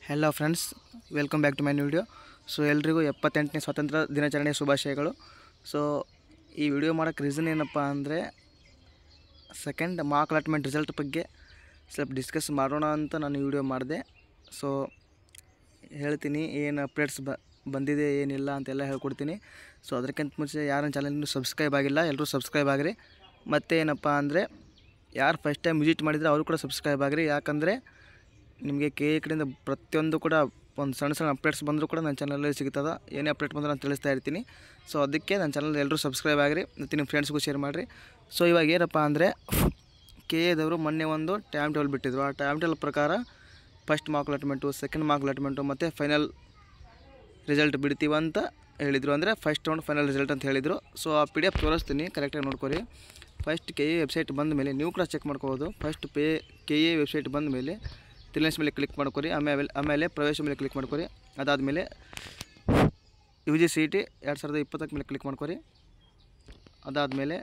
Hello friends, welcome back to my video. So ಎಲ್ರಿಗೂ 78ನೇ ಸ್ವಾತಂತ್ರ್ಯ ದಿನಾಚರಣೆಯ ಶುಭಾಶಯಗಳು. ಸೊ ಈ ವಿಡಿಯೋ ಮಾಡೋಕ್ಕೆ ರೀಸನ್ ಏನಪ್ಪ ಅಂದರೆ, ಸೆಕೆಂಡ್ ಮಾರ್ಕ್ ಅಲಾಟ್ಮೆಂಟ್ ರಿಸಲ್ಟ್ ಬಗ್ಗೆ ಸ್ವಲ್ಪ ಡಿಸ್ಕಸ್ ಮಾಡೋಣ ಅಂತ ನಾನು ಈ ವಿಡಿಯೋ ಮಾಡಿದೆ. ಸೊ ಹೇಳ್ತೀನಿ ಏನು ಅಪ್ಡೇಟ್ಸ್ ಬಂದಿದೆ ಏನಿಲ್ಲ ಅಂತೆಲ್ಲ ಹೇಳ್ಕೊಡ್ತೀನಿ. ಸೊ ಅದಕ್ಕಿಂತ ಮುಂಚೆ ಯಾರನ್ನ ಚಾನಲ್ ಇನ್ನೂ ಸಬ್ಸ್ಕ್ರೈಬ್ ಆಗಿಲ್ಲ, ಎಲ್ಲರೂ ಸಬ್ಸ್ಕ್ರೈಬ್ ಆಗಿರಿ. ಮತ್ತು ಏನಪ್ಪ ಅಂದರೆ, ಯಾರು ಫಸ್ಟ್ ಟೈಮ್ ವಿಸಿಟ್ ಮಾಡಿದರೆ ಅವರು ಕೂಡ ಸಬ್ಸ್ಕ್ರೈಬ್ ಆಗಿರಿ. ಯಾಕಂದರೆ ನಿಮಗೆ ಕೆ ಎ ಕಡೆಯಿಂದ ಪ್ರತಿಯೊಂದು ಕೂಡ ಒಂದು ಸಣ್ಣ ಅಪ್ಡೇಟ್ಸ್ ಬಂದರೂ ಕೂಡ ನನ್ನ ಚಾನಲಲ್ಲಿ ಸಿಗ್ತದೆ. ಏನೇ ಅಪ್ಡೇಟ್ ಬಂದರೂ ನಾನು ತಿಳಿಸ್ತಾ ಇರ್ತೀನಿ. ಸೊ ಅದಕ್ಕೆ ನನ್ನ ಚಾನಲ್ ಎಲ್ಲರೂ ಸಬ್ಸ್ಕ್ರೈಬ್ ಆಗಿರಿ ಮತ್ತು ನಿಮ್ಮ ಫ್ರೆಂಡ್ಸ್ಗೂ ಶೇರ್ ಮಾಡಿರಿ. ಸೊ ಇವಾಗ ಏನಪ್ಪ ಅಂದರೆ, ಕೆ ಎದವರು ಮೊನ್ನೆ ಒಂದು ಟೈಮ್ ಟೇಬಲ್ ಬಿಟ್ಟಿದ್ರು. ಆ ಟೈಮ್ ಟೇಬಲ್ ಪ್ರಕಾರ first mark allotment, second mark allotment ಮತ್ತು ಫೈನಲ್ ರಿಸಲ್ಟ್ ಬಿಡ್ತೀವಂತ ಹೇಳಿದರು. ಅಂದರೆ ಫಸ್ಟ್ ರೌಂಡ್ ಫೈನಲ್ ರಿಸಲ್ಟ್ ಅಂತ ಹೇಳಿದರು. ಸೊ ಆ PDF ತೋರಿಸ್ತೀನಿ, ಕರೆಕ್ಟಾಗಿ ನೋಡ್ಕೊರಿ. ಫಸ್ಟ್ ಕೆ ಎ ವೆಬ್ಸೈಟ್ ಬಂದ ಮೇಲೆ ನೀವು ಕೂಡ ಚೆಕ್ ಮಾಡ್ಕೋಬೋದು. ಫಸ್ಟ್ ಕೆ ಎ ವೆಬ್ಸೈಟ್ ಬಂದ ಮೇಲೆ ತಿಲ್ಲೆನ್ಸ್ ಮೇಲೆ ಕ್ಲಿಕ್ ಮಾಡ್ಕೊರಿ. ಆಮೇಲೆ ಪ್ರವೇಶ ಮೇಲೆ ಕ್ಲಿಕ್ ಮಾಡ್ಕೊರಿ. ಅದಾದಮೇಲೆ UGCET 2020 ಮೇಲೆ ಕ್ಲಿಕ್ ಮಾಡ್ಕೊರಿ. ಅದಾದಮೇಲೆ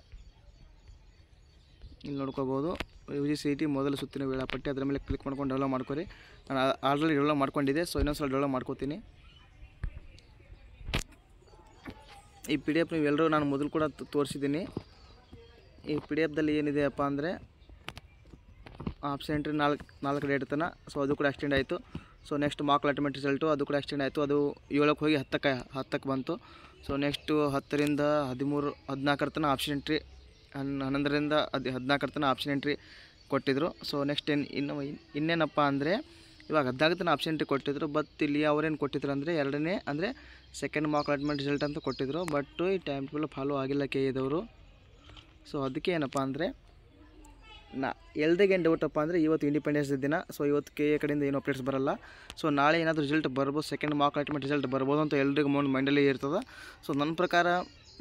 ಇಲ್ಲಿ ನೋಡ್ಕೋಬೋದು UGCET ಮೊದಲ ಸುತ್ತಿನ ವೇಳಾಪಟ್ಟಿ, ಅದರ ಮೇಲೆ ಕ್ಲಿಕ್ ಮಾಡ್ಕೊಂಡು ಡೆವಲಪ್ ಮಾಡ್ಕೊರಿ. ನಾನು ಆಲ್ರೆಡಿ ಡೆವಲಪ್ ಮಾಡ್ಕೊಂಡಿದ್ದೆ. ಸೊ ಇನ್ನೊಂದು ಸಲ ಡೆವಲಪ್ ಮಾಡ್ಕೋತೀನಿ. ಈ PDF ನೀವೆಲ್ಲರೂ ನಾನು ಮೊದಲು ಕೂಡ ತೋರಿಸಿದ್ದೀನಿ. ಈ PDF ಏನಿದೆಯಪ್ಪ ಅಂದರೆ, ಆಪ್ಷನ್ ಎಂಟ್ರಿ 4 ಡೇಟ್ ತನಕ. ಸೊ ಅದು ಕೂಡ ಎಕ್ಸ್ಟೆಂಡ್ ಆಯಿತು. So next mark allotment result ಅದು ಕೂಡ ಎಕ್ಸ್ಟೆಂಡ್ ಆಯಿತು. ಅದು 7ಕ್ಕೆ ಹೋಗಿ 10ಕ್ಕೆ ಬಂತು. ಸೊ ನೆಕ್ಸ್ಟು 10ರಿಂದ 13, 14 ತನಕ ಆಪ್ಷನ್ ಎಂಟ್ರಿ, 11ರಿಂದ 14 ತನಕ ಆಪ್ಷನ್ ಎಂಟ್ರಿ ಕೊಟ್ಟಿದ್ದರು. ಸೊ ನೆಕ್ಸ್ಟ್ ಇನ್ನೇನಪ್ಪ ಅಂದರೆ, ಇವಾಗ 14 ತನಕ ಆಪ್ಷನ್ ಎಂಟ್ರಿ ಕೊಟ್ಟಿದ್ದರು. ಬಟ್ ಇಲ್ಲಿ ಅವ್ರೇನು ಕೊಟ್ಟಿದ್ರು ಅಂದರೆ, ಎರಡನೇ ಅಂದರೆ ಸೆಕೆಂಡ್ ಮಾರ್ಕ್ ಅಲಾಟ್ಮೆಂಟ್ ರಿಸಲ್ಟ್ ಅಂತ ಕೊಟ್ಟಿದ್ದರು. ಬಟ್ ಈ ಟೈಮ್ ಟೇಬಲ್ ಫಾಲೋ ಆಗಿಲ್ಲ ಕೆ ಎದವರು. ಸೊ ಅದಕ್ಕೆ ಏನಪ್ಪ ಅಂದರೆ, ಎಲ್ರಿಗೆ ಏನು ಡೌಟಪ್ಪ ಅಂದರೆ, ಇವತ್ತು ಇಂಡಿಪೆಂಡೆನ್ಸ್ ದಿನ. ಸೊ ಇವತ್ತು ಕೆ ಎ ಕಡೆಯಿಂದ ಏನು ಅಪ್ಡೇಟ್ಸ್ ಬರೋಲ್ಲ. ಸೊ ನಾಳೆ ಏನಾದರೂ ರಿಸಲ್ಟ್ ಬರ್ಬೋದು, ಸೆಕೆಂಡ್ ಮಾರ್ಕ್ ಅಲಾಟ್ಮೆಂಟ್ ರಿಸಲ್ಟ್ ಬರ್ಬೋದು ಅಂತ ಎಲ್ರಿಗೂ ಮೈಂಡಲ್ಲಿ ಇರ್ತದೆ. ಸೊ ನನ್ನ ಪ್ರಕಾರ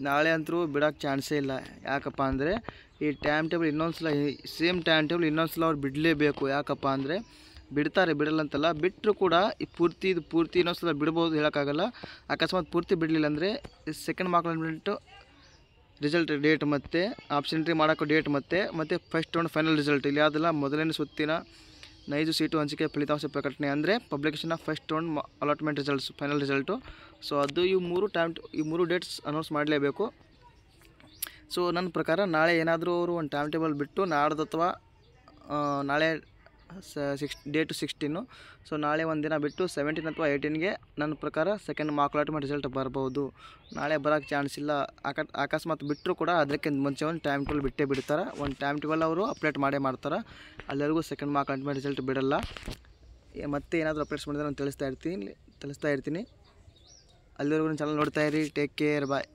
ನಾಳೆ ಅಂತೂ ಬಿಡೋಕ್ಕೆ ಚಾನ್ಸೇ ಇಲ್ಲ. ಯಾಕಪ್ಪ ಅಂದರೆ, ಈ ಟೈಮ್ ಟೇಬಲ್ ಇನ್ನೊಂದು ಸಲ, ಸೇಮ್ ಟೈಮ್ ಟೇಬಲ್ ಇನ್ನೊಂದು ಸಲ ಅವ್ರು ಬಿಡಲೇಬೇಕು. ಯಾಕಪ್ಪ ಅಂದರೆ, ಬಿಡಲ್ಲ ಅಂತಲ್ಲ, ಬಿಟ್ಟರು ಕೂಡ ಈ ಪೂರ್ತಿ ಇನ್ನೊಂದು ಸಲ ಬಿಡ್ಬೋದು, ಹೇಳೋಕ್ಕಾಗಲ್ಲ. ಅಕಸ್ಮಾತ್ ಪೂರ್ತಿ ಬಿಡಲಿಲ್ಲ ಅಂದರೆ second mark allotment result date ಮತ್ತು ಆಪ್ಷನ್ ಎಂಟ್ರಿ ಮಾಡೋಕ್ಕೂ ಡೇಟ್ ಮತ್ತು ಫಸ್ಟ್ ರೌಂಡ್ ಫೈನಲ್ ರಿಸಲ್ಟ್, ಇಲ್ಲಿ ಯಾವುದೆಲ್ಲ ಮೊದಲನೇ ಸುತ್ತಿನ ನೈಜ ಸೀಟು ಹಂಚಿಕೆ ಫಲಿತಾಂಶ ಪ್ರಕಟಣೆ, ಅಂದರೆ publication of first round allotment results, final result. So ಅದು ಈ ಮೂರು ಡೇಟ್ಸ್ ಅನೌನ್ಸ್ ಮಾಡಲೇಬೇಕು. ಸೊ ನನ್ನ ಪ್ರಕಾರ ನಾಳೆ ಏನಾದರೂ ಅವರು ಒಂದು ಟೈಮ್ ಟೇಬಲ್ ಬಿಟ್ಟು ನಾಡ್ದು ಅಥವಾ ನಾಳೆ ಡೇಟು 16. ಸೊ ನಾಳೆ ಒಂದು ದಿನ ಬಿಟ್ಟು 17 ಅಥವಾ 18ಗೆ ನನ್ನ ಪ್ರಕಾರ ಸೆಕೆಂಡ್ ಮಾರ್ಕ್ ಅಲಾಟ್ಮೆಂಟ್ ರಿಸಲ್ಟ್ ಬರ್ಬೋದು. ನಾಳೆ ಬರೋಕ್ಕೆ ಚಾನ್ಸ್ ಇಲ್ಲ. ಅಕಸ್ಮಾತ್ ಬಿಟ್ಟರು ಕೂಡ ಅದಕ್ಕಿಂತ ಮುಂಚೆ ಒಂದು ಟೈಮ್ ಟೇಬಲ್ ಬಿಟ್ಟೇ ಬಿಡ್ತಾರೆ. ಒಂದು ಟೈಮ್ ಟೇಬಲ್ ಅವರು ಅಪ್ಡೇಟ್ ಮಾಡೇ ಮಾಡ್ತಾರೆ. ಅಲ್ಲಿವರೆಗೂ ಸೆಕೆಂಡ್ ಮಾರ್ಕ್ ಅಲಾಟ್ಮೆಂಟ್ ರಿಸಲ್ಟ್ ಬಿಡಲ್ಲ. ಮತ್ತೆ ಏನಾದರೂ ಅಪ್ಡೇಟ್ಸ್ ಮಾಡಿದ್ರೆ ನಾನು ತಿಳಿಸ್ತಾ ಇರ್ತೀನಿ. ಅಲ್ಲಿವರೆಗೂ ನನ್ನ ಚಾನಲ್ ನೋಡ್ತಾ ಇರಿ. ಟೇಕ್ ಕೇರ್, ಬಾಯ್.